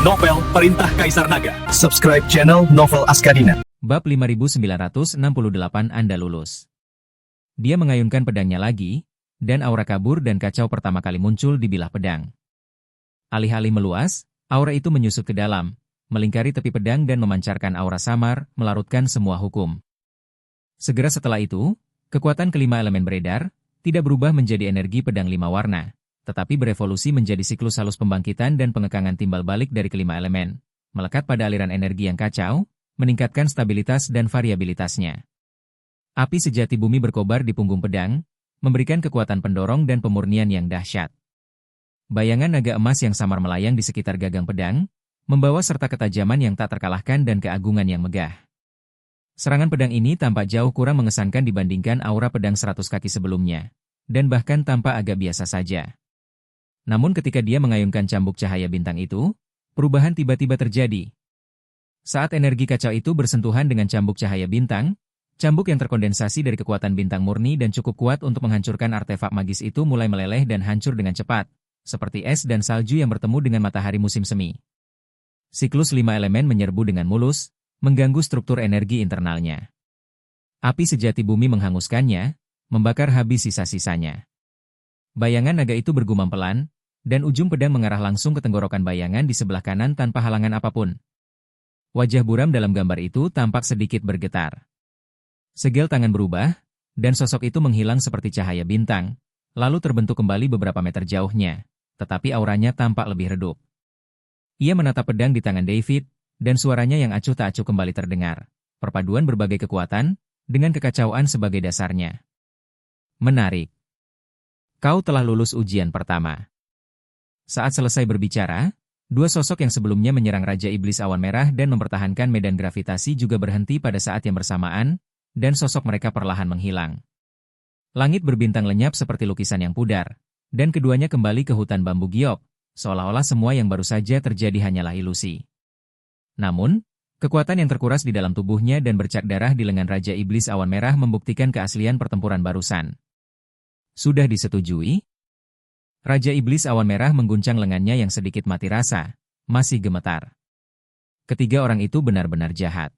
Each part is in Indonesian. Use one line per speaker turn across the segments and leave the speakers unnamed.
Novel Perintah Kaisar Naga. Subscribe channel Novel Askadina.
Bab 5968 Anda lulus. Dia mengayunkan pedangnya lagi, dan aura kabur dan kacau pertama kali muncul di bilah pedang. Alih-alih meluas, aura itu menyusup ke dalam, melingkari tepi pedang dan memancarkan aura samar, melarutkan semua hukum. Segera setelah itu, kekuatan kelima elemen beredar, tidak berubah menjadi energi pedang 5 warna, tetapi berevolusi menjadi siklus halus pembangkitan dan pengekangan timbal balik dari kelima elemen, melekat pada aliran energi yang kacau, meningkatkan stabilitas dan variabilitasnya. Api sejati bumi berkobar di punggung pedang, memberikan kekuatan pendorong dan pemurnian yang dahsyat. Bayangan naga emas yang samar melayang di sekitar gagang pedang, membawa serta ketajaman yang tak terkalahkan dan keagungan yang megah. Serangan pedang ini tampak jauh kurang mengesankan dibandingkan aura pedang 100 kaki sebelumnya, dan bahkan tampak agak biasa saja. Namun ketika dia mengayunkan cambuk cahaya bintang itu, perubahan tiba-tiba terjadi. Saat energi kacau itu bersentuhan dengan cambuk cahaya bintang, cambuk yang terkondensasi dari kekuatan bintang murni dan cukup kuat untuk menghancurkan artefak magis itu mulai meleleh dan hancur dengan cepat, seperti es dan salju yang bertemu dengan matahari musim semi. Siklus 5 elemen menyerbu dengan mulus, mengganggu struktur energi internalnya. Api sejati bumi menghanguskannya, membakar habis sisa-sisanya. Bayangan naga itu bergumam pelan, dan ujung pedang mengarah langsung ke tenggorokan bayangan di sebelah kanan tanpa halangan apapun. Wajah buram dalam gambar itu tampak sedikit bergetar. Segel tangan berubah, dan sosok itu menghilang seperti cahaya bintang, lalu terbentuk kembali beberapa meter jauhnya, tetapi auranya tampak lebih redup. Ia menatap pedang di tangan David, dan suaranya yang acuh tak acuh kembali terdengar, perpaduan berbagai kekuatan, dengan kekacauan sebagai dasarnya. Menarik. Kau telah lulus ujian pertama. Saat selesai berbicara, dua sosok yang sebelumnya menyerang Raja Iblis Awan Merah dan mempertahankan medan gravitasi juga berhenti pada saat yang bersamaan, dan sosok mereka perlahan menghilang. Langit berbintang lenyap seperti lukisan yang pudar, dan keduanya kembali ke hutan bambu giok, seolah-olah semua yang baru saja terjadi hanyalah ilusi. Namun, kekuatan yang terkuras di dalam tubuhnya dan bercak darah di lengan Raja Iblis Awan Merah membuktikan keaslian pertempuran barusan. Sudah disetujui? Raja Iblis Awan Merah mengguncang lengannya yang sedikit mati rasa, masih gemetar. Ketiga orang itu benar-benar jahat.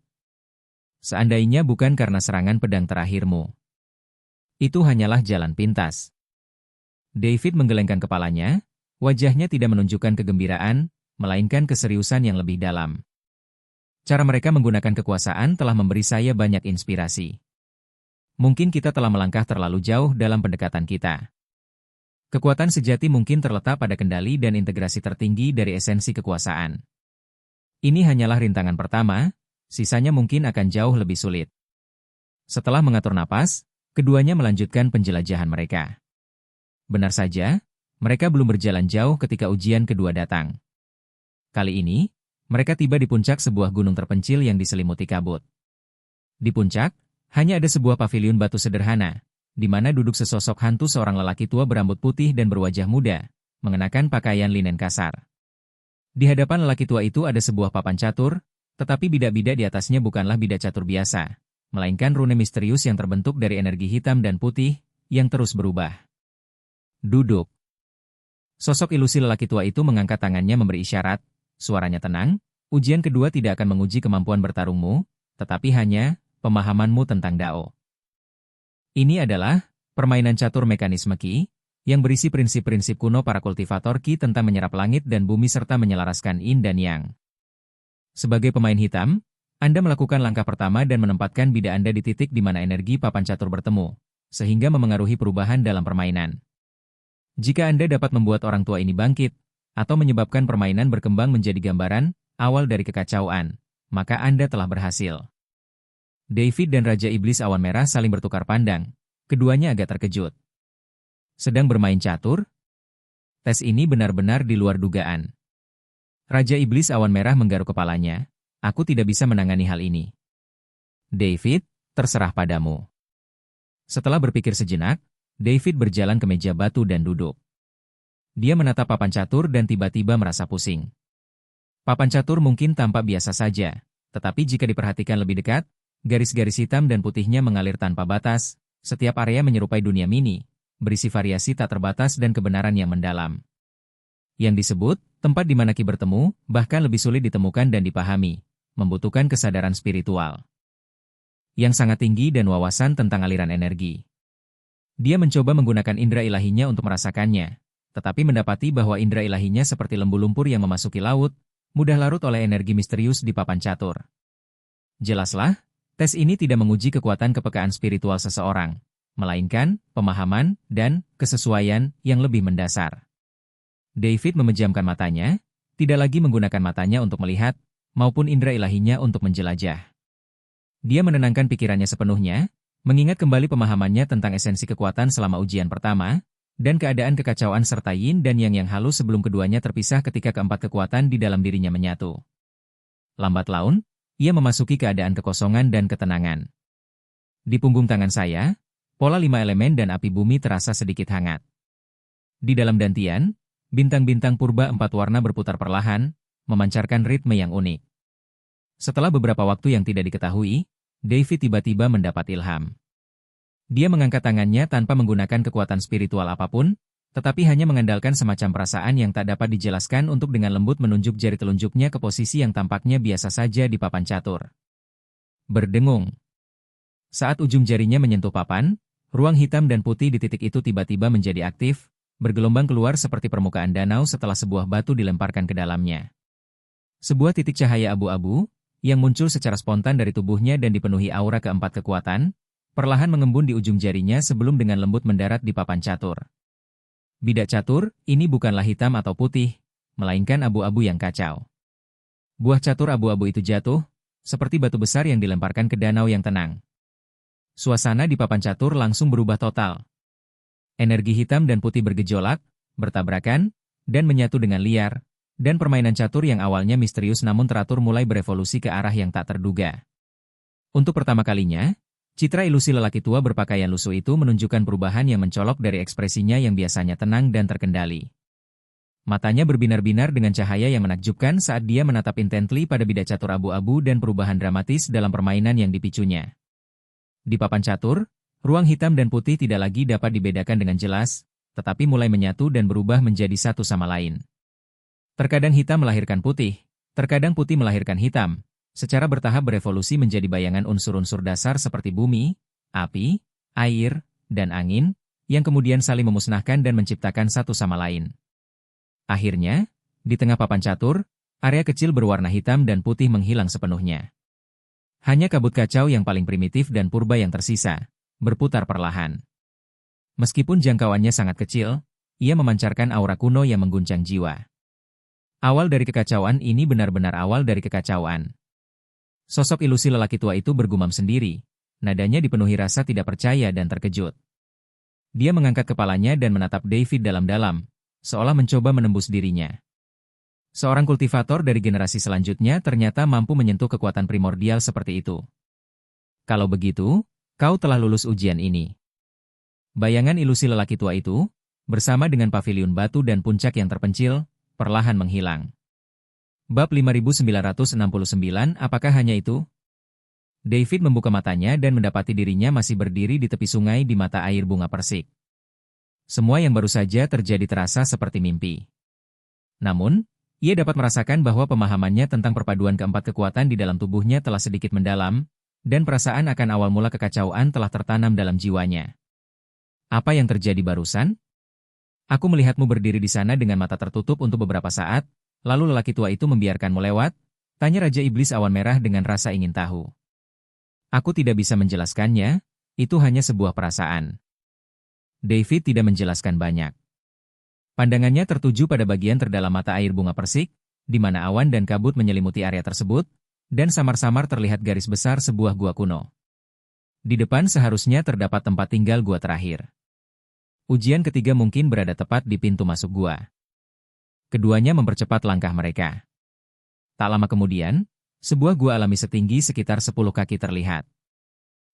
Seandainya bukan karena serangan pedang terakhirmu. Itu hanyalah jalan pintas. David menggelengkan kepalanya, wajahnya tidak menunjukkan kegembiraan, melainkan keseriusan yang lebih dalam. Cara mereka menggunakan kekuasaan telah memberi saya banyak inspirasi. Mungkin kita telah melangkah terlalu jauh dalam pendekatan kita. Kekuatan sejati mungkin terletak pada kendali dan integrasi tertinggi dari esensi kekuasaan. Ini hanyalah rintangan pertama, sisanya mungkin akan jauh lebih sulit. Setelah mengatur napas, keduanya melanjutkan penjelajahan mereka. Benar saja, mereka belum berjalan jauh ketika ujian kedua datang. Kali ini, mereka tiba di puncak sebuah gunung terpencil yang diselimuti kabut. Di puncak, hanya ada sebuah paviliun batu sederhana, di mana duduk sesosok hantu seorang lelaki tua berambut putih dan berwajah muda, mengenakan pakaian linen kasar. Di hadapan lelaki tua itu ada sebuah papan catur, tetapi bidak-bidak di atasnya bukanlah bidak catur biasa, melainkan rune misterius yang terbentuk dari energi hitam dan putih, yang terus berubah. Duduk. Sosok ilusi lelaki tua itu mengangkat tangannya memberi isyarat, suaranya tenang, ujian kedua tidak akan menguji kemampuan bertarungmu, tetapi hanya pemahamanmu tentang Dao. Ini adalah permainan catur mekanisme Qi, yang berisi prinsip-prinsip kuno para kultivator Qi tentang menyerap langit dan bumi serta menyelaraskan Yin dan Yang. Sebagai pemain hitam, Anda melakukan langkah pertama dan menempatkan bidak Anda di titik di mana energi papan catur bertemu, sehingga memengaruhi perubahan dalam permainan. Jika Anda dapat membuat orang tua ini bangkit, atau menyebabkan permainan berkembang menjadi gambaran awal dari kekacauan, maka Anda telah berhasil. David dan Raja Iblis Awan Merah saling bertukar pandang, keduanya agak terkejut. Sedang bermain catur? Tes ini benar-benar di luar dugaan. Raja Iblis Awan Merah menggaruk kepalanya, aku tidak bisa menangani hal ini. David, terserah padamu. Setelah berpikir sejenak, David berjalan ke meja batu dan duduk. Dia menatap papan catur dan tiba-tiba merasa pusing. Papan catur mungkin tampak biasa saja, tetapi jika diperhatikan lebih dekat, garis-garis hitam dan putihnya mengalir tanpa batas, setiap area menyerupai dunia mini, berisi variasi tak terbatas dan kebenaran yang mendalam. Yang disebut Tempat di mana Ki bertemu, bahkan lebih sulit ditemukan dan dipahami, membutuhkan kesadaran spiritual yang sangat tinggi dan wawasan tentang aliran energi. Dia mencoba menggunakan indera ilahinya untuk merasakannya, tetapi mendapati bahwa indera ilahinya seperti lembu lumpur yang memasuki laut, mudah larut oleh energi misterius di papan catur. Jelaslah, tes ini tidak menguji kekuatan kepekaan spiritual seseorang, melainkan pemahaman dan kesesuaian yang lebih mendasar. David memejamkan matanya, tidak lagi menggunakan matanya untuk melihat, maupun indera ilahinya untuk menjelajah. Dia menenangkan pikirannya sepenuhnya, mengingat kembali pemahamannya tentang esensi kekuatan selama ujian pertama, dan keadaan kekacauan serta yin dan yang halus sebelum keduanya terpisah ketika keempat kekuatan di dalam dirinya menyatu. Lambat laun, ia memasuki keadaan kekosongan dan ketenangan. Di punggung tangan saya, pola 5 elemen dan api bumi terasa sedikit hangat. Di dalam dantian, bintang-bintang purba 4 warna berputar perlahan, memancarkan ritme yang unik. Setelah beberapa waktu yang tidak diketahui, David tiba-tiba mendapat ilham. Dia mengangkat tangannya tanpa menggunakan kekuatan spiritual apapun, tetapi hanya mengandalkan semacam perasaan yang tak dapat dijelaskan untuk dengan lembut menunjuk jari telunjuknya ke posisi yang tampaknya biasa saja di papan catur. Berdengung. Saat ujung jarinya menyentuh papan, ruang hitam dan putih di titik itu tiba-tiba menjadi aktif, bergelombang keluar seperti permukaan danau setelah sebuah batu dilemparkan ke dalamnya. Sebuah titik cahaya abu-abu, yang muncul secara spontan dari tubuhnya dan dipenuhi aura keempat kekuatan, perlahan mengembun di ujung jarinya sebelum dengan lembut mendarat di papan catur. Bidak catur, ini bukanlah hitam atau putih, melainkan abu-abu yang kacau. Buah catur abu-abu itu jatuh, seperti batu besar yang dilemparkan ke danau yang tenang. Suasana di papan catur langsung berubah total. Energi hitam dan putih bergejolak, bertabrakan, dan menyatu dengan liar, dan permainan catur yang awalnya misterius namun teratur mulai berevolusi ke arah yang tak terduga. Untuk pertama kalinya, citra ilusi lelaki tua berpakaian lusuh itu menunjukkan perubahan yang mencolok dari ekspresinya yang biasanya tenang dan terkendali. Matanya berbinar-binar dengan cahaya yang menakjubkan saat dia menatap intently pada bidak catur abu-abu dan perubahan dramatis dalam permainan yang dipicunya. Di papan catur, ruang hitam dan putih tidak lagi dapat dibedakan dengan jelas, tetapi mulai menyatu dan berubah menjadi satu sama lain. Terkadang hitam melahirkan putih, terkadang putih melahirkan hitam, secara bertahap berevolusi menjadi bayangan unsur-unsur dasar seperti bumi, api, air, dan angin, yang kemudian saling memusnahkan dan menciptakan satu sama lain. Akhirnya, di tengah papan catur, area kecil berwarna hitam dan putih menghilang sepenuhnya. Hanya kabut kacau yang paling primitif dan purba yang tersisa, berputar perlahan. Meskipun jangkauannya sangat kecil, ia memancarkan aura kuno yang mengguncang jiwa. Awal dari kekacauan ini benar-benar awal dari kekacauan. Sosok ilusi lelaki tua itu bergumam sendiri, nadanya dipenuhi rasa tidak percaya dan terkejut. Dia mengangkat kepalanya dan menatap David dalam-dalam, seolah mencoba menembus dirinya. Seorang kultivator dari generasi selanjutnya ternyata mampu menyentuh kekuatan primordial seperti itu. Kalau begitu, kau telah lulus ujian ini. Bayangan ilusi lelaki tua itu, bersama dengan paviliun batu dan puncak yang terpencil, perlahan menghilang. Bab 5969, apakah hanya itu? David membuka matanya dan mendapati dirinya masih berdiri di tepi sungai di mata air bunga persik. Semua yang baru saja terjadi terasa seperti mimpi. Namun, ia dapat merasakan bahwa pemahamannya tentang perpaduan keempat kekuatan di dalam tubuhnya telah sedikit mendalam, dan perasaan akan awal mula kekacauan telah tertanam dalam jiwanya. Apa yang terjadi barusan? Aku melihatmu berdiri di sana dengan mata tertutup untuk beberapa saat, lalu lelaki tua itu membiarkanmu lewat, tanya Raja Iblis Awan Merah dengan rasa ingin tahu. Aku tidak bisa menjelaskannya, itu hanya sebuah perasaan. David tidak menjelaskan banyak. Pandangannya tertuju pada bagian terdalam mata air bunga persik, di mana awan dan kabut menyelimuti area tersebut, dan samar-samar terlihat garis besar sebuah gua kuno. Di depan seharusnya terdapat tempat tinggal gua terakhir. Ujian ketiga mungkin berada tepat di pintu masuk gua. Keduanya mempercepat langkah mereka. Tak lama kemudian, sebuah gua alami setinggi sekitar 10 kaki terlihat.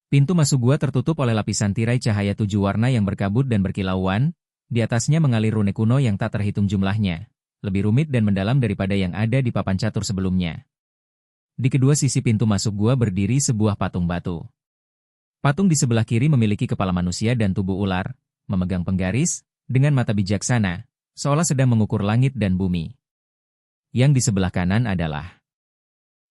Pintu masuk gua tertutup oleh lapisan tirai cahaya 7 warna yang berkabut dan berkilauan, di atasnya mengalir rune kuno yang tak terhitung jumlahnya, lebih rumit dan mendalam daripada yang ada di papan catur sebelumnya. Di kedua sisi pintu masuk gua berdiri sebuah patung batu. Patung di sebelah kiri memiliki kepala manusia dan tubuh ular, memegang penggaris, dengan mata bijaksana, seolah sedang mengukur langit dan bumi. Yang di sebelah kanan adalah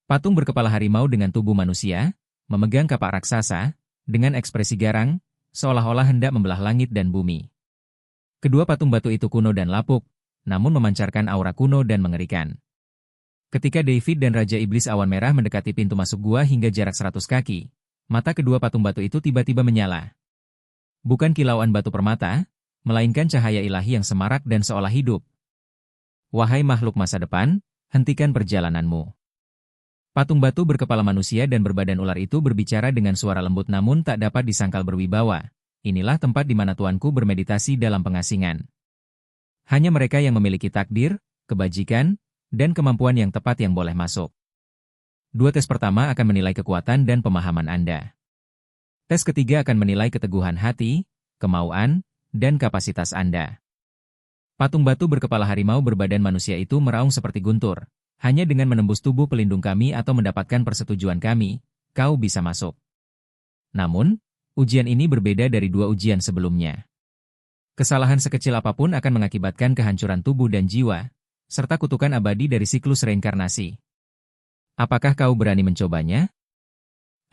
patung berkepala harimau dengan tubuh manusia, memegang kapak raksasa, dengan ekspresi garang, seolah-olah hendak membelah langit dan bumi. Kedua patung batu itu kuno dan lapuk, namun memancarkan aura kuno dan mengerikan. Ketika David dan Raja Iblis Awan Merah mendekati pintu masuk gua hingga jarak 100 kaki, mata kedua patung batu itu tiba-tiba menyala. Bukan kilauan batu permata, melainkan cahaya ilahi yang semarak dan seolah hidup. Wahai makhluk masa depan, hentikan perjalananmu. Patung batu berkepala manusia dan berbadan ular itu berbicara dengan suara lembut namun tak dapat disangkal berwibawa. Inilah tempat di mana tuanku bermeditasi dalam pengasingan. Hanya mereka yang memiliki takdir, kebajikan, dan kemampuan yang tepat yang boleh masuk. Dua tes pertama akan menilai kekuatan dan pemahaman Anda. Tes ketiga akan menilai keteguhan hati, kemauan, dan kapasitas Anda. Patung batu berkepala harimau berbadan manusia itu meraung seperti guntur. Hanya dengan menembus tubuh pelindung kami atau mendapatkan persetujuan kami, kau bisa masuk. Namun, ujian ini berbeda dari dua ujian sebelumnya. Kesalahan sekecil apapun akan mengakibatkan kehancuran tubuh dan jiwa, serta kutukan abadi dari siklus reinkarnasi. Apakah kau berani mencobanya?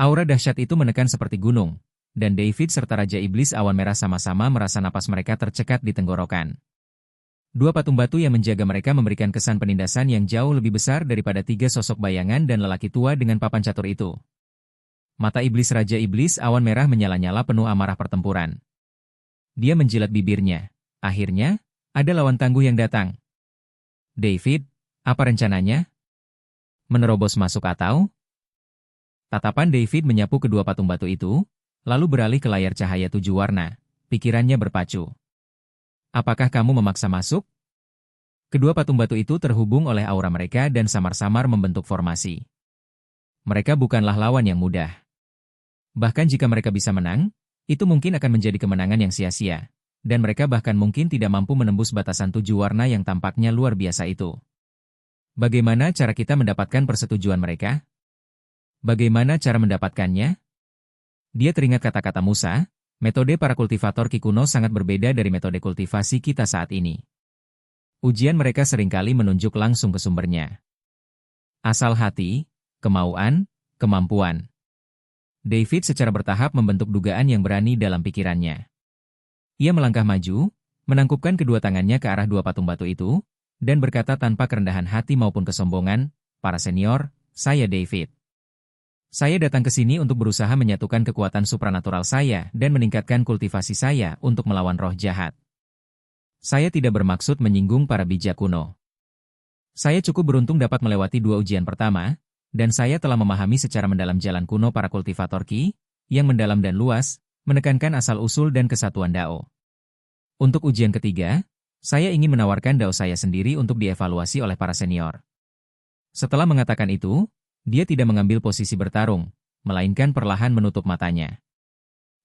Aura dahsyat itu menekan seperti gunung, dan David serta Raja Iblis Awan Merah sama-sama merasa napas mereka tercekat di tenggorokan. Dua patung batu yang menjaga mereka memberikan kesan penindasan yang jauh lebih besar daripada tiga sosok bayangan dan lelaki tua dengan papan catur itu. Mata iblis Raja Iblis Awan Merah menyala-nyala penuh amarah pertempuran. Dia menjilat bibirnya. Akhirnya, ada lawan tangguh yang datang. David, apa rencananya? Menerobos masuk atau? Tatapan David menyapu kedua patung batu itu, lalu beralih ke layar cahaya 7 warna. Pikirannya berpacu. Apakah kamu memaksa masuk? Kedua patung batu itu terhubung oleh aura mereka dan samar-samar membentuk formasi. Mereka bukanlah lawan yang mudah. Bahkan jika mereka bisa menang, itu mungkin akan menjadi kemenangan yang sia-sia. Dan mereka bahkan mungkin tidak mampu menembus batasan 7 warna yang tampaknya luar biasa itu. Bagaimana cara kita mendapatkan persetujuan mereka? Bagaimana cara mendapatkannya? Dia teringat kata-kata Musa. Metode para kultivator Ki kuno sangat berbeda dari metode kultivasi kita saat ini. Ujian mereka seringkali menunjuk langsung ke sumbernya. Asal hati, kemauan, kemampuan. David secara bertahap membentuk dugaan yang berani dalam pikirannya. Ia melangkah maju, menangkupkan kedua tangannya ke arah dua patung batu itu, dan berkata tanpa kerendahan hati maupun kesombongan, "Para senior, saya David. Saya datang ke sini untuk berusaha menyatukan kekuatan supranatural saya dan meningkatkan kultivasi saya untuk melawan roh jahat. Saya tidak bermaksud menyinggung para bijak kuno. Saya cukup beruntung dapat melewati dua ujian pertama, dan saya telah memahami secara mendalam jalan kuno para kultivator Ki, yang mendalam dan luas, menekankan asal-usul dan kesatuan Dao. Untuk ujian ketiga, saya ingin menawarkan Dao saya sendiri untuk dievaluasi oleh para senior." Setelah mengatakan itu, dia tidak mengambil posisi bertarung, melainkan perlahan menutup matanya.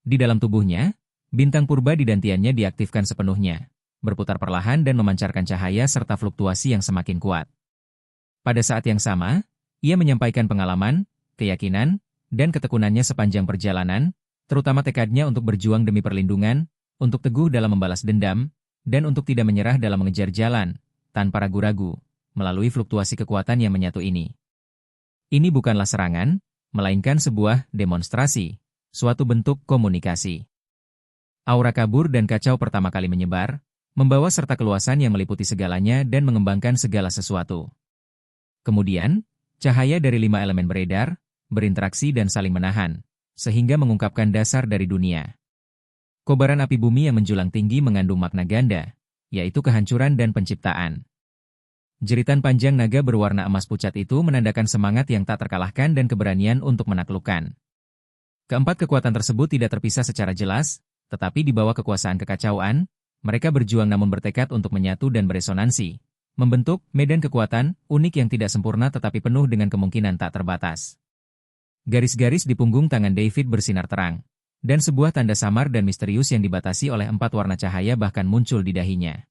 Di dalam tubuhnya, bintang purba di dantiannya diaktifkan sepenuhnya, berputar perlahan dan memancarkan cahaya serta fluktuasi yang semakin kuat. Pada saat yang sama, ia menyampaikan pengalaman, keyakinan, dan ketekunannya sepanjang perjalanan, terutama tekadnya untuk berjuang demi perlindungan, untuk teguh dalam membalas dendam, dan untuk tidak menyerah dalam mengejar jalan, tanpa ragu-ragu, melalui fluktuasi kekuatan yang menyatu ini. Ini bukanlah serangan, melainkan sebuah demonstrasi, suatu bentuk komunikasi. Aura kabur dan kacau pertama kali menyebar, membawa serta keluasan yang meliputi segalanya dan mengembangkan segala sesuatu. Kemudian, cahaya dari 5 elemen beredar, berinteraksi dan saling menahan, sehingga mengungkapkan dasar dari dunia. Kobaran api bumi yang menjulang tinggi mengandung makna ganda, yaitu kehancuran dan penciptaan. Jeritan panjang naga berwarna emas pucat itu menandakan semangat yang tak terkalahkan dan keberanian untuk menaklukkan. Keempat kekuatan tersebut tidak terpisah secara jelas, tetapi di bawah kekuasaan kekacauan, mereka berjuang namun bertekad untuk menyatu dan beresonansi, membentuk medan kekuatan unik yang tidak sempurna tetapi penuh dengan kemungkinan tak terbatas. Garis-garis di punggung tangan David bersinar terang, dan sebuah tanda samar dan misterius yang dibatasi oleh 4 warna cahaya bahkan muncul di dahinya.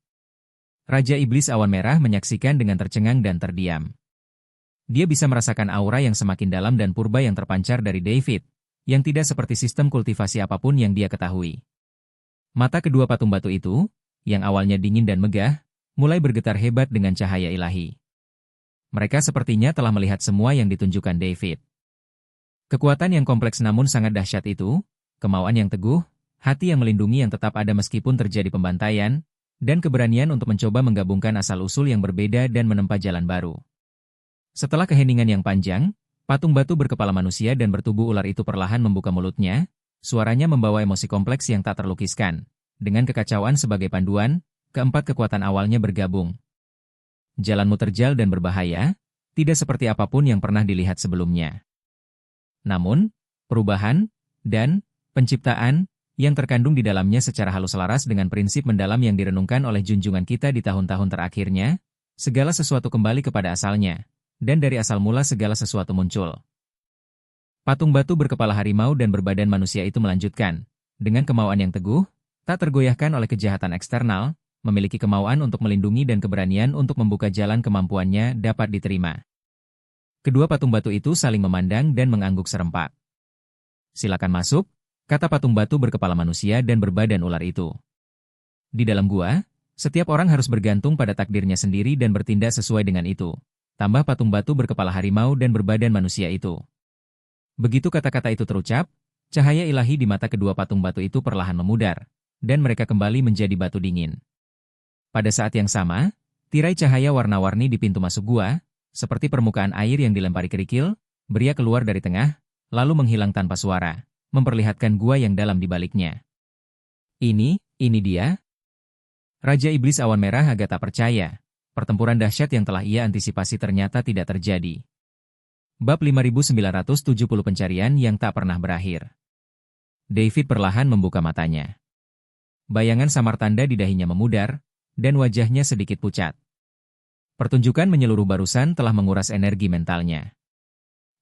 Raja Iblis Awan Merah menyaksikan dengan tercengang dan terdiam. Dia bisa merasakan aura yang semakin dalam dan purba yang terpancar dari David, yang tidak seperti sistem kultivasi apapun yang dia ketahui. Mata kedua patung batu itu, yang awalnya dingin dan megah, mulai bergetar hebat dengan cahaya ilahi. Mereka sepertinya telah melihat semua yang ditunjukkan David. Kekuatan yang kompleks namun sangat dahsyat itu, kemauan yang teguh, hati yang melindungi yang tetap ada meskipun terjadi pembantaian, dan keberanian untuk mencoba menggabungkan asal-usul yang berbeda dan menempa jalan baru. Setelah keheningan yang panjang, patung batu berkepala manusia dan bertubuh ular itu perlahan membuka mulutnya, suaranya membawa emosi kompleks yang tak terlukiskan. Dengan kekacauan sebagai panduan, keempat kekuatan awalnya bergabung. Jalanmu terjal dan berbahaya, tidak seperti apapun yang pernah dilihat sebelumnya. Namun, perubahan dan penciptaan yang terkandung di dalamnya secara halus selaras dengan prinsip mendalam yang direnungkan oleh junjungan kita di tahun-tahun terakhirnya, segala sesuatu kembali kepada asalnya, dan dari asal mula segala sesuatu muncul. Patung batu berkepala harimau dan berbadan manusia itu melanjutkan, dengan kemauan yang teguh, tak tergoyahkan oleh kejahatan eksternal, memiliki kemauan untuk melindungi dan keberanian untuk membuka jalan kemampuannya dapat diterima. Kedua patung batu itu saling memandang dan mengangguk serempak. Silakan masuk, kata patung batu berkepala manusia dan berbadan ular itu. Di dalam gua, setiap orang harus bergantung pada takdirnya sendiri dan bertindak sesuai dengan itu. Tambah patung batu berkepala harimau dan berbadan manusia itu. Begitu kata-kata itu terucap, cahaya ilahi di mata kedua patung batu itu perlahan memudar, dan mereka kembali menjadi batu dingin. Pada saat yang sama, tirai cahaya warna-warni di pintu masuk gua, seperti permukaan air yang dilempari kerikil, beria keluar dari tengah, lalu menghilang tanpa suara, memperlihatkan gua yang dalam di baliknya. Ini dia. Raja Iblis Awan Merah agak tak percaya. Pertempuran dahsyat yang telah ia antisipasi ternyata tidak terjadi. Bab 5970 Pencarian yang tak pernah berakhir. David perlahan membuka matanya. Bayangan samar tanda di dahinya memudar, dan wajahnya sedikit pucat. Pertunjukan menyeluruh barusan telah menguras energi mentalnya.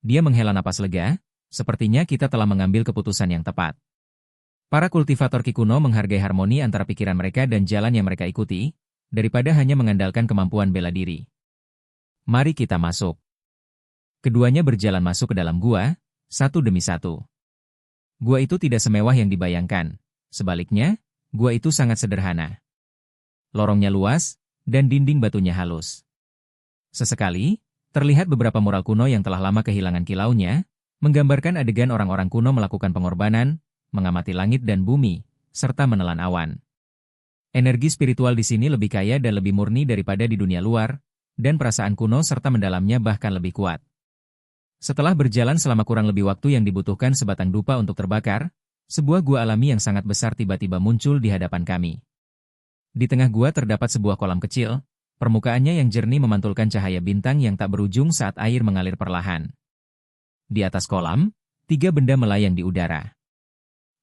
Dia menghela napas lega, sepertinya kita telah mengambil keputusan yang tepat. Para kultivator Ki kuno menghargai harmoni antara pikiran mereka dan jalan yang mereka ikuti, daripada hanya mengandalkan kemampuan bela diri. Mari kita masuk. Keduanya berjalan masuk ke dalam gua, satu demi satu. Gua itu tidak semewah yang dibayangkan. Sebaliknya, gua itu sangat sederhana. Lorongnya luas, dan dinding batunya halus. Sesekali, terlihat beberapa mural kuno yang telah lama kehilangan kilaunya, menggambarkan adegan orang-orang kuno melakukan pengorbanan, mengamati langit dan bumi, serta menelan awan. Energi spiritual di sini lebih kaya dan lebih murni daripada di dunia luar, dan perasaan kuno serta mendalamnya bahkan lebih kuat. Setelah berjalan selama kurang lebih waktu yang dibutuhkan sebatang dupa untuk terbakar, sebuah gua alami yang sangat besar tiba-tiba muncul di hadapan kami. Di tengah gua terdapat sebuah kolam kecil, permukaannya yang jernih memantulkan cahaya bintang yang tak berujung saat air mengalir perlahan. Di atas kolam, 3 benda melayang di udara.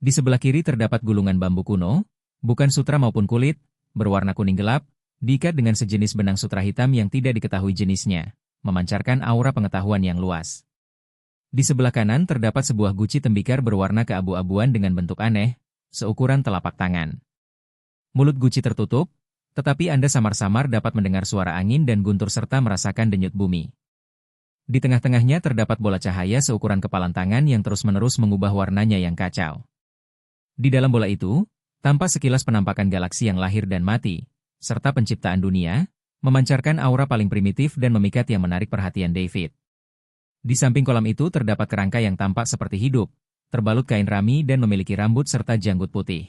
Di sebelah kiri terdapat gulungan bambu kuno, bukan sutra maupun kulit, berwarna kuning gelap, diikat dengan sejenis benang sutra hitam yang tidak diketahui jenisnya, memancarkan aura pengetahuan yang luas. Di sebelah kanan terdapat sebuah guci tembikar berwarna keabu-abuan dengan bentuk aneh, seukuran telapak tangan. Mulut guci tertutup, tetapi Anda samar-samar dapat mendengar suara angin dan guntur serta merasakan denyut bumi. Di tengah-tengahnya terdapat bola cahaya seukuran kepalan tangan yang terus-menerus mengubah warnanya yang kacau. Di dalam bola itu, tampak sekilas penampakan galaksi yang lahir dan mati, serta penciptaan dunia, memancarkan aura paling primitif dan memikat yang menarik perhatian David. Di samping kolam itu terdapat kerangka yang tampak seperti hidup, terbalut kain rami dan memiliki rambut serta janggut putih.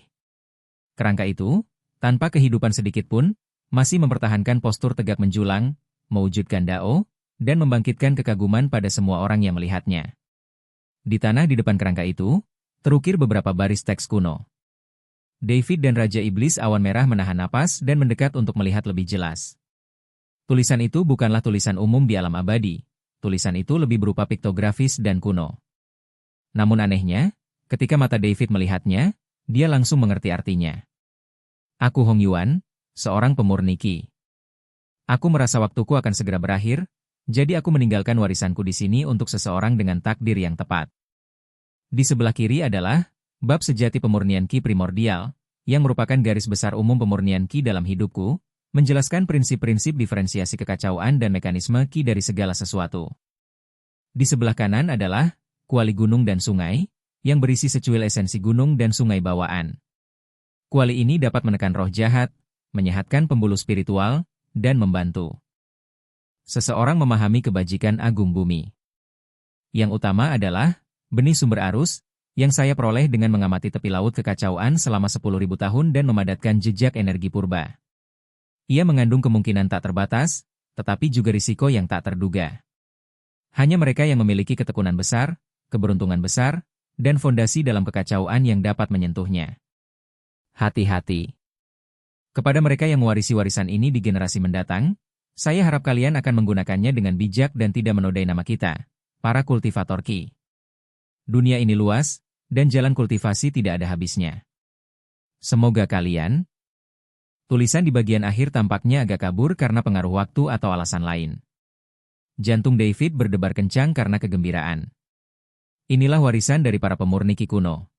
Kerangka itu, tanpa kehidupan sedikit pun, masih mempertahankan postur tegak menjulang, mewujudkan dao, dan membangkitkan kekaguman pada semua orang yang melihatnya. Di tanah di depan kerangka itu, terukir beberapa baris teks kuno. David dan Raja Iblis Awan Merah menahan napas dan mendekat untuk melihat lebih jelas. Tulisan itu bukanlah tulisan umum di alam abadi, tulisan itu lebih berupa piktografis dan kuno. Namun anehnya, ketika mata David melihatnya, dia langsung mengerti artinya. Aku Hong Yuan, seorang pemurni Qi. Aku merasa waktuku akan segera berakhir, jadi aku meninggalkan warisanku di sini untuk seseorang dengan takdir yang tepat. Di sebelah kiri adalah bab sejati pemurnian Qi primordial, yang merupakan garis besar umum pemurnian Qi dalam hidupku, menjelaskan prinsip-prinsip diferensiasi kekacauan dan mekanisme Qi dari segala sesuatu. Di sebelah kanan adalah kuali gunung dan sungai, yang berisi secuil esensi gunung dan sungai bawaan. Kuali ini dapat menekan roh jahat, menyehatkan pembuluh spiritual, dan membantu Seseorang memahami kebajikan agung bumi. Yang utama adalah benih sumber arus, yang saya peroleh dengan mengamati tepi laut kekacauan selama 10.000 tahun dan memadatkan jejak energi purba. Ia mengandung kemungkinan tak terbatas, tetapi juga risiko yang tak terduga. Hanya mereka yang memiliki ketekunan besar, keberuntungan besar, dan fondasi dalam kekacauan yang dapat menyentuhnya. Hati-hati. Kepada mereka yang mewarisi warisan ini di generasi mendatang, saya harap kalian akan menggunakannya dengan bijak dan tidak menodai nama kita, para kultivator Ki. Dunia ini luas, dan jalan kultivasi tidak ada habisnya. Semoga kalian... Tulisan di bagian akhir tampaknya agak kabur karena pengaruh waktu atau alasan lain. Jantung David berdebar kencang karena kegembiraan. Inilah warisan dari para pemurni Ki kuno.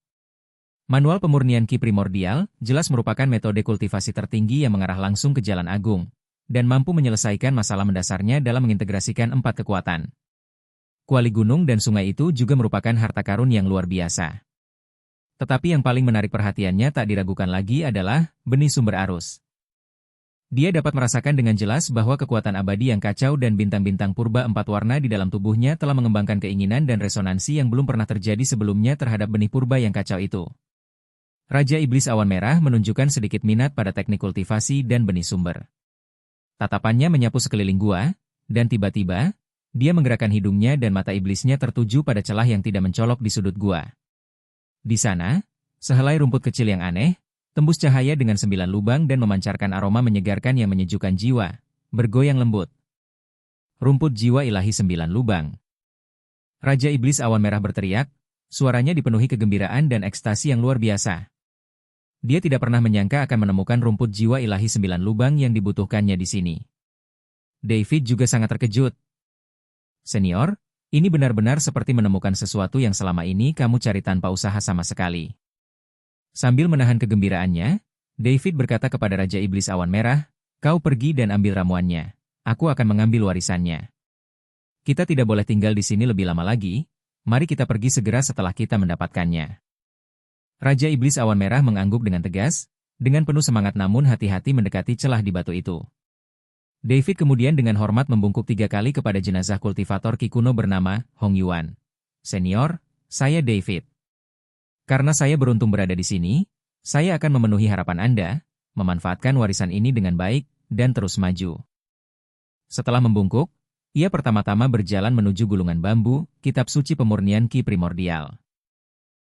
Manual pemurnian Ki primordial jelas merupakan metode kultivasi tertinggi yang mengarah langsung ke jalan agung, dan mampu menyelesaikan masalah mendasarnya dalam mengintegrasikan 4 kekuatan. Kuali gunung dan sungai itu juga merupakan harta karun yang luar biasa. Tetapi yang paling menarik perhatiannya tak diragukan lagi adalah benih sumber arus. Dia dapat merasakan dengan jelas bahwa kekuatan abadi yang kacau dan bintang-bintang purba 4 warna di dalam tubuhnya telah mengembangkan keinginan dan resonansi yang belum pernah terjadi sebelumnya terhadap benih purba yang kacau itu. Raja Iblis Awan Merah menunjukkan sedikit minat pada teknik kultivasi dan benih sumber. Tatapannya menyapu sekeliling gua, dan tiba-tiba, dia menggerakkan hidungnya dan mata iblisnya tertuju pada celah yang tidak mencolok di sudut gua. Di sana, sehelai rumput kecil yang aneh, tembus cahaya dengan 9 lubang dan memancarkan aroma menyegarkan yang menyejukkan jiwa, bergoyang lembut. Rumput jiwa ilahi 9 lubang. Raja Iblis Awan Merah berteriak, suaranya dipenuhi kegembiraan dan ekstasi yang luar biasa. Dia tidak pernah menyangka akan menemukan rumput jiwa ilahi 9 lubang yang dibutuhkannya di sini. David juga sangat terkejut. Senior, ini benar-benar seperti menemukan sesuatu yang selama ini kamu cari tanpa usaha sama sekali. Sambil menahan kegembiraannya, David berkata kepada Raja Iblis Awan Merah, kau pergi dan ambil ramuannya. Aku akan mengambil warisannya. Kita tidak boleh tinggal di sini lebih lama lagi, mari kita pergi segera setelah kita mendapatkannya. Raja Iblis Awan Merah mengangguk dengan tegas, dengan penuh semangat namun hati-hati mendekati celah di batu itu. David kemudian dengan hormat membungkuk 3 kali kepada jenazah kultivator Ki kuno bernama Hong Yuan. Senior, saya David. Karena saya beruntung berada di sini, saya akan memenuhi harapan Anda, memanfaatkan warisan ini dengan baik, dan terus maju. Setelah membungkuk, ia pertama-tama berjalan menuju gulungan bambu, kitab suci pemurnian Ki primordial.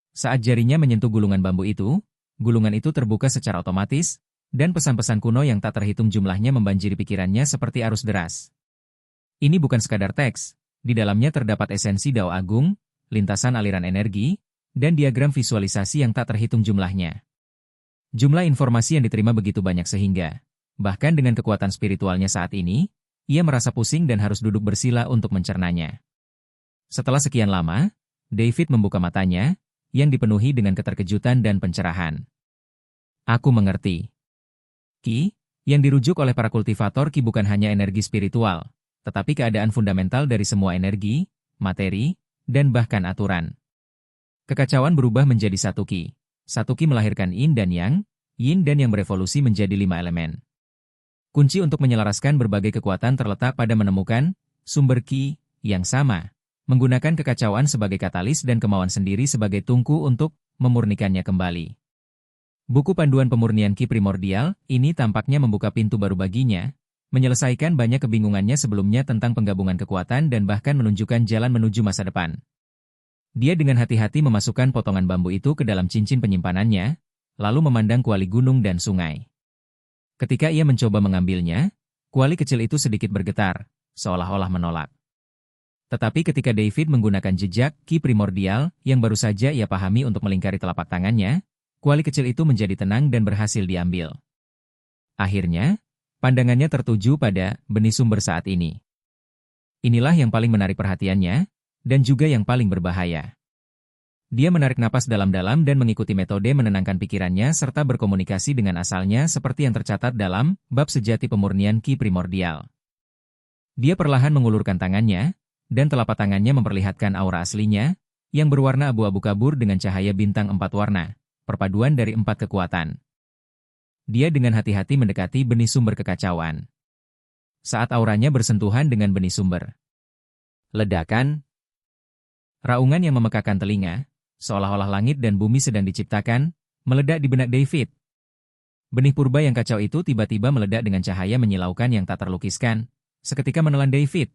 Saat jarinya menyentuh gulungan bambu itu, gulungan itu terbuka secara otomatis, dan pesan-pesan kuno yang tak terhitung jumlahnya membanjiri pikirannya seperti arus deras. Ini bukan sekadar teks, di dalamnya terdapat esensi Dao Agung, lintasan aliran energi, dan diagram visualisasi yang tak terhitung jumlahnya. Jumlah informasi yang diterima begitu banyak sehingga, bahkan dengan kekuatan spiritualnya saat ini, ia merasa pusing dan harus duduk bersila untuk mencernanya. Setelah sekian lama, David membuka matanya, yang dipenuhi dengan keterkejutan dan pencerahan. Aku mengerti. Ki, yang dirujuk oleh para kultivator Ki bukan hanya energi spiritual, tetapi keadaan fundamental dari semua energi, materi, dan bahkan aturan. Kekacauan berubah menjadi satu Ki. Satu Ki melahirkan Yin dan Yang, Yin dan Yang berevolusi menjadi 5 elemen. Kunci untuk menyelaraskan berbagai kekuatan terletak pada menemukan sumber Ki yang sama, menggunakan kekacauan sebagai katalis dan kemauan sendiri sebagai tungku untuk memurnikannya kembali. Buku panduan pemurnian Ki primordial ini tampaknya membuka pintu baru baginya, menyelesaikan banyak kebingungannya sebelumnya tentang penggabungan kekuatan dan bahkan menunjukkan jalan menuju masa depan. Dia dengan hati-hati memasukkan potongan bambu itu ke dalam cincin penyimpanannya, lalu memandang kuali gunung dan sungai. Ketika ia mencoba mengambilnya, kuali kecil itu sedikit bergetar, seolah-olah menolak. Tetapi ketika David menggunakan jejak Ki primordial yang baru saja ia pahami untuk melingkari telapak tangannya, kuali kecil itu menjadi tenang dan berhasil diambil. Akhirnya, pandangannya tertuju pada benih sumber saat ini. Inilah yang paling menarik perhatiannya, dan juga yang paling berbahaya. Dia menarik napas dalam-dalam dan mengikuti metode menenangkan pikirannya serta berkomunikasi dengan asalnya seperti yang tercatat dalam bab sejati pemurnian Ki primordial. Dia perlahan mengulurkan tangannya, dan telapak tangannya memperlihatkan aura aslinya, yang berwarna abu-abu kabur dengan cahaya bintang 4 warna, perpaduan dari 4 kekuatan. Dia dengan hati-hati mendekati benih sumber kekacauan. saat auranya bersentuhan dengan benih sumber. Ledakan. Raungan yang memekakan telinga, seolah-olah langit dan bumi sedang diciptakan, meledak di benak David. Benih purba yang kacau itu tiba-tiba meledak dengan cahaya menyilaukan yang tak terlukiskan, seketika menelan David.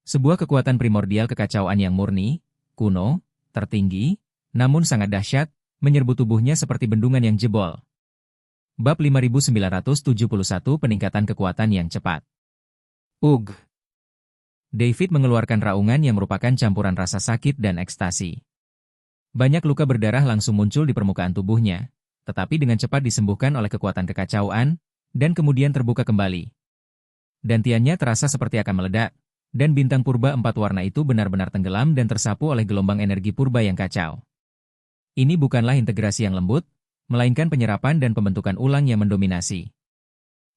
Sebuah kekuatan primordial kekacauan yang murni, kuno, tertinggi, namun sangat dahsyat, menyerbu tubuhnya seperti bendungan yang jebol. Bab 5971 Peningkatan Kekuatan yang Cepat. Ugh. David mengeluarkan raungan yang merupakan campuran rasa sakit dan ekstasi. Banyak luka berdarah langsung muncul di permukaan tubuhnya, tetapi dengan cepat disembuhkan oleh kekuatan kekacauan, dan kemudian terbuka kembali. Dantiannya terasa seperti akan meledak, dan bintang purba 4 warna itu benar-benar tenggelam dan tersapu oleh gelombang energi purba yang kacau. Ini bukanlah integrasi yang lembut, melainkan penyerapan dan pembentukan ulang yang mendominasi.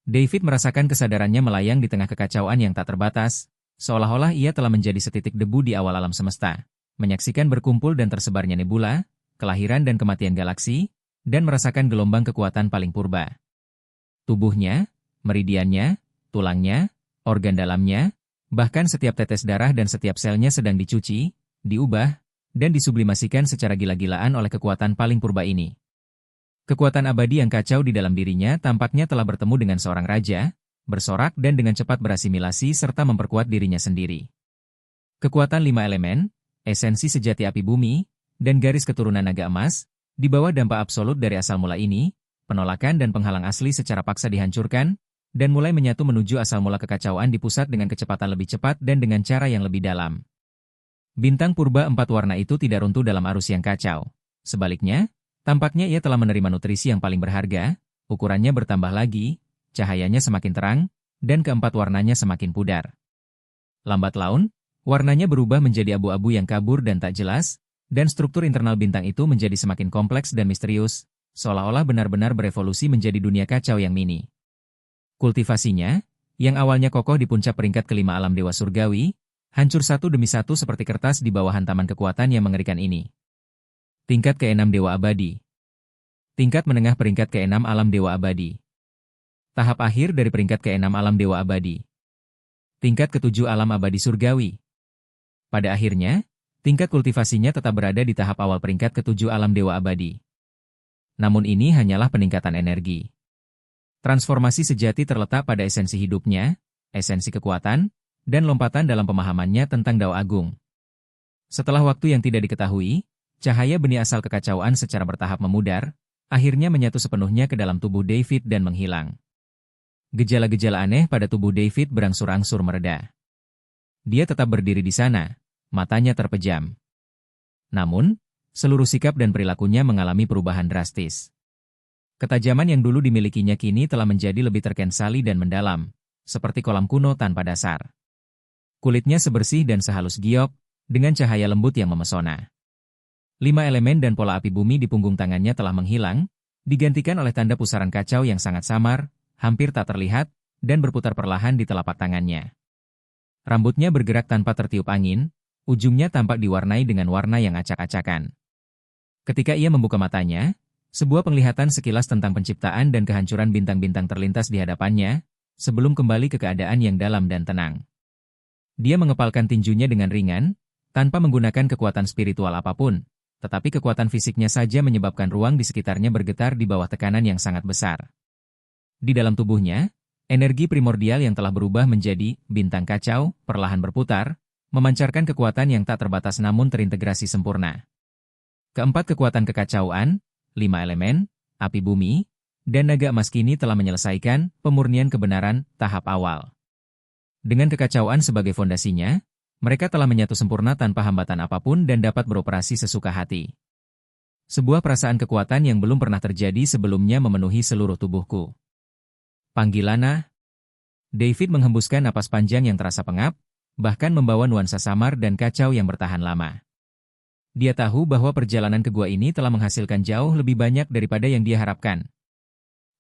David merasakan kesadarannya melayang di tengah kekacauan yang tak terbatas, seolah-olah ia telah menjadi setitik debu di awal alam semesta, menyaksikan berkumpul dan tersebarnya nebula, kelahiran dan kematian galaksi, dan merasakan gelombang kekuatan paling purba. Tubuhnya, meridiannya, tulangnya, organ dalamnya, bahkan setiap tetes darah dan setiap selnya sedang dicuci, diubah, dan disublimasikan secara gila-gilaan oleh kekuatan paling purba ini. Kekuatan abadi yang kacau di dalam dirinya tampaknya telah bertemu dengan seorang raja, bersorak dan dengan cepat berasimilasi serta memperkuat dirinya sendiri. Kekuatan 5 elemen, esensi sejati api bumi, dan garis keturunan naga emas, di bawah dampak absolut dari asal mula ini, penolakan dan penghalang asli secara paksa dihancurkan, dan mulai menyatu menuju asal mula kekacauan di pusat dengan kecepatan lebih cepat dan dengan cara yang lebih dalam. Bintang purba 4 warna itu tidak runtuh dalam arus yang kacau. Sebaliknya, tampaknya ia telah menerima nutrisi yang paling berharga, ukurannya bertambah lagi, cahayanya semakin terang, dan keempat warnanya semakin pudar. Lambat laun, warnanya berubah menjadi abu-abu yang kabur dan tak jelas, dan struktur internal bintang itu menjadi semakin kompleks dan misterius, seolah-olah benar-benar berevolusi menjadi dunia kacau yang mini. Kultivasinya, yang awalnya kokoh di puncak peringkat kelima alam dewa surgawi, hancur satu demi satu seperti kertas di bawah hantaman kekuatan yang mengerikan ini. Tingkat ke-6 Dewa Abadi. Tingkat menengah peringkat ke-6 alam Dewa Abadi. Tahap akhir dari peringkat ke-6 alam Dewa Abadi. Tingkat ke-7 alam abadi surgawi. Pada akhirnya, tingkat kultivasinya tetap berada di tahap awal peringkat ke-7 alam Dewa Abadi. Namun ini hanyalah peningkatan energi. Transformasi sejati terletak pada esensi hidupnya, esensi kekuatan, dan lompatan dalam pemahamannya tentang Dao Agung. Setelah waktu yang tidak diketahui, cahaya benih asal kekacauan secara bertahap memudar, akhirnya menyatu sepenuhnya ke dalam tubuh David dan menghilang. Gejala-gejala aneh pada tubuh David berangsur-angsur mereda. Dia tetap berdiri di sana, matanya terpejam. Namun, seluruh sikap dan perilakunya mengalami perubahan drastis. Ketajaman yang dulu dimilikinya kini telah menjadi lebih terkensali dan mendalam, seperti kolam kuno tanpa dasar. Kulitnya sebersih dan sehalus giok, dengan cahaya lembut yang memesona. 5 elemen dan pola api bumi di punggung tangannya telah menghilang, digantikan oleh tanda pusaran kacau yang sangat samar, hampir tak terlihat, dan berputar perlahan di telapak tangannya. Rambutnya bergerak tanpa tertiup angin, ujungnya tampak diwarnai dengan warna yang acak-acakan. Ketika ia membuka matanya, sebuah penglihatan sekilas tentang penciptaan dan kehancuran bintang-bintang terlintas di hadapannya, sebelum kembali ke keadaan yang dalam dan tenang. Dia mengepalkan tinjunya dengan ringan, tanpa menggunakan kekuatan spiritual apapun, tetapi kekuatan fisiknya saja menyebabkan ruang di sekitarnya bergetar di bawah tekanan yang sangat besar. Di dalam tubuhnya, energi primordial yang telah berubah menjadi bintang kacau, perlahan berputar, memancarkan kekuatan yang tak terbatas namun terintegrasi sempurna. Keempat kekuatan kekacauan, 5 elemen, api bumi, dan naga emas kini telah menyelesaikan pemurnian kebenaran tahap awal. Dengan kekacauan sebagai fondasinya, mereka telah menyatu sempurna tanpa hambatan apapun dan dapat beroperasi sesuka hati. Sebuah perasaan kekuatan yang belum pernah terjadi sebelumnya memenuhi seluruh tubuhku. Panggilanah. David menghembuskan napas panjang yang terasa pengap, bahkan membawa nuansa samar dan kacau yang bertahan lama. Dia tahu bahwa perjalanan ke gua ini telah menghasilkan jauh lebih banyak daripada yang dia harapkan.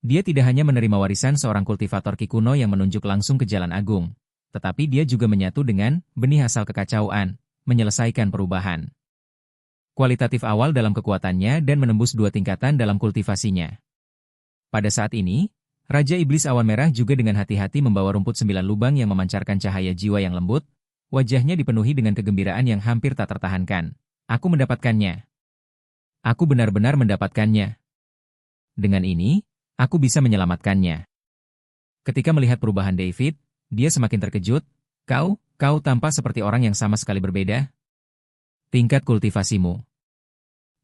Dia tidak hanya menerima warisan seorang kultivator ki kuno yang menunjuk langsung ke jalan agung, tetapi dia juga menyatu dengan benih asal kekacauan, menyelesaikan perubahan kualitatif awal dalam kekuatannya dan menembus 2 tingkatan dalam kultivasinya. Pada saat ini, Raja Iblis Awan Merah juga dengan hati-hati membawa rumput 9 lubang yang memancarkan cahaya jiwa yang lembut, wajahnya dipenuhi dengan kegembiraan yang hampir tak tertahankan. Aku mendapatkannya. Aku benar-benar mendapatkannya. Dengan ini, aku bisa menyelamatkannya. Ketika melihat perubahan David, dia semakin terkejut. Kau tampak seperti orang yang sama sekali berbeda. Tingkat kultivasimu.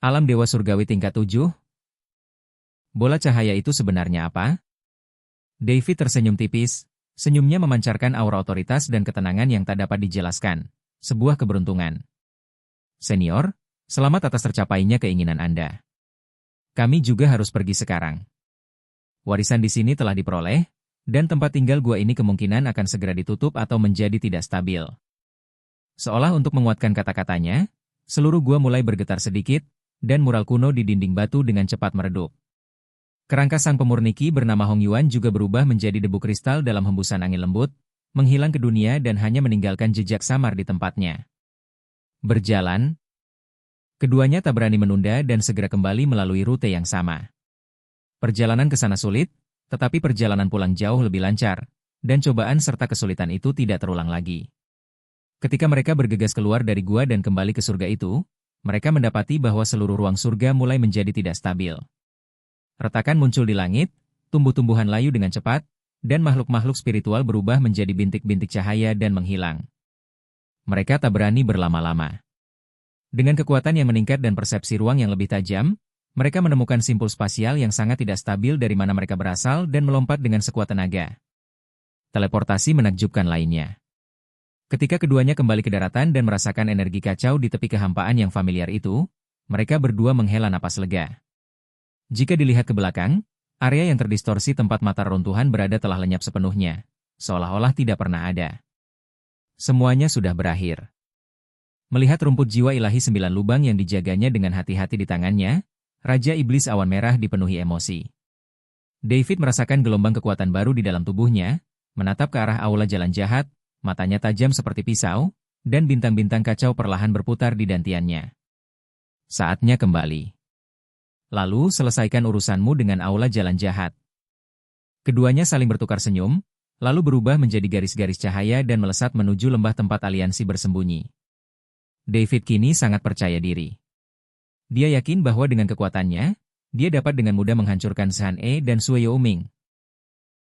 Alam Dewa Surgawi tingkat 7. Bola cahaya itu sebenarnya apa? David tersenyum tipis, senyumnya memancarkan aura otoritas dan ketenangan yang tak dapat dijelaskan. Sebuah keberuntungan. Senior, selamat atas tercapainya keinginan Anda. Kami juga harus pergi sekarang. Warisan di sini telah diperoleh, dan tempat tinggal gua ini kemungkinan akan segera ditutup atau menjadi tidak stabil. Seolah untuk menguatkan kata-katanya, seluruh gua mulai bergetar sedikit, dan mural kuno di dinding batu dengan cepat meredup. Kerangka sang pemurniki bernama Hong Yuan juga berubah menjadi debu kristal dalam hembusan angin lembut, menghilang ke dunia dan hanya meninggalkan jejak samar di tempatnya. Berjalan, keduanya tak berani menunda dan segera kembali melalui rute yang sama. Perjalanan ke sana sulit, tetapi perjalanan pulang jauh lebih lancar, dan cobaan serta kesulitan itu tidak terulang lagi. Ketika mereka bergegas keluar dari gua dan kembali ke surga itu, mereka mendapati bahwa seluruh ruang surga mulai menjadi tidak stabil. Retakan muncul di langit, tumbuh-tumbuhan layu dengan cepat, dan makhluk-makhluk spiritual berubah menjadi bintik-bintik cahaya dan menghilang. Mereka tak berani berlama-lama. Dengan kekuatan yang meningkat dan persepsi ruang yang lebih tajam, mereka menemukan simpul spasial yang sangat tidak stabil dari mana mereka berasal dan melompat dengan sekuat tenaga. Teleportasi menakjubkan lainnya. Ketika keduanya kembali ke daratan dan merasakan energi kacau di tepi kehampaan yang familiar itu, mereka berdua menghela napas lega. Jika dilihat ke belakang, area yang terdistorsi tempat mata runtuhan berada telah lenyap sepenuhnya, seolah-olah tidak pernah ada. Semuanya sudah berakhir. Melihat rumput jiwa ilahi 9 lubang yang dijaganya dengan hati-hati di tangannya, Raja Iblis Awan Merah dipenuhi emosi. David merasakan gelombang kekuatan baru di dalam tubuhnya, menatap ke arah aula jalan jahat, matanya tajam seperti pisau, dan bintang-bintang kacau perlahan berputar di dantiannya. Saatnya kembali. Lalu selesaikan urusanmu dengan aula jalan jahat. Keduanya saling bertukar senyum, lalu berubah menjadi garis-garis cahaya dan melesat menuju lembah tempat aliansi bersembunyi. David kini sangat percaya diri. Dia yakin bahwa dengan kekuatannya, dia dapat dengan mudah menghancurkan Shan E dan Sue Youming,